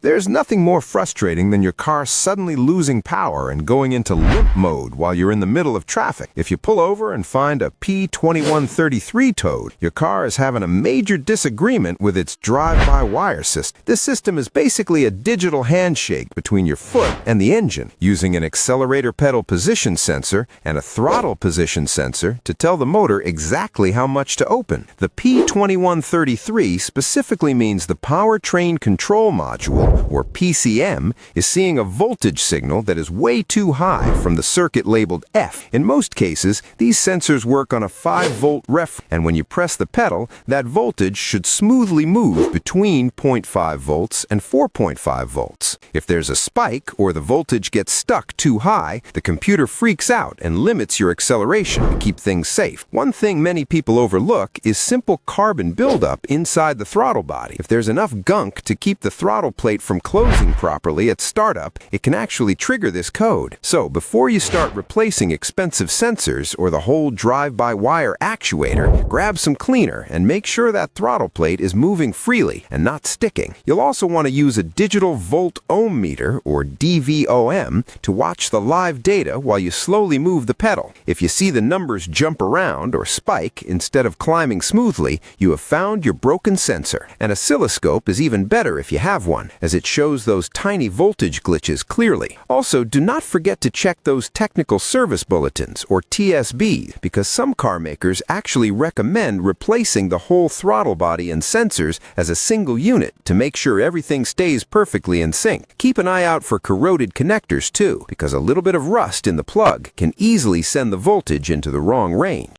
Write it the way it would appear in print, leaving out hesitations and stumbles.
There's nothing more frustrating than your car suddenly losing power and going into limp mode while you're in the middle of traffic. If you pull over and find a P2133 towed, your car is having a major disagreement with its drive-by-wire system. This system is basically a digital handshake between your foot and the engine, using an accelerator pedal position sensor and a throttle position sensor to tell the motor exactly how much to open. The P2133 specifically means the Powertrain Control Module, or PCM, is seeing a voltage signal that is way too high from the circuit labeled F. In most cases, these sensors work on a 5-volt ref, and when you press the pedal, that voltage should smoothly move between 0.5 volts and 4.5 volts. If there's a spike or the voltage gets stuck too high, the computer freaks out and limits your acceleration to keep things safe. One thing many people overlook is simple carbon buildup inside the throttle body. If there's enough gunk to keep the throttle plate from closing properly at startup, it can actually trigger this code. So before you start replacing expensive sensors or the whole drive-by-wire actuator, grab some cleaner and make sure that throttle plate is moving freely and not sticking. You'll also want to use a digital volt-ohm meter, or DVOM, to watch the live data while you slowly move the pedal. If you see the numbers jump around or spike instead of climbing smoothly, you have found your broken sensor. An oscilloscope is even better if you have one, as it shows those tiny voltage glitches clearly. Also, do not forget to check those technical service bulletins, or TSBs, because some car makers actually recommend replacing the whole throttle body and sensors as a single unit to make sure everything stays perfectly in sync. Keep an eye out for corroded connectors too, because a little bit of rust in the plug can easily send the voltage into the wrong range.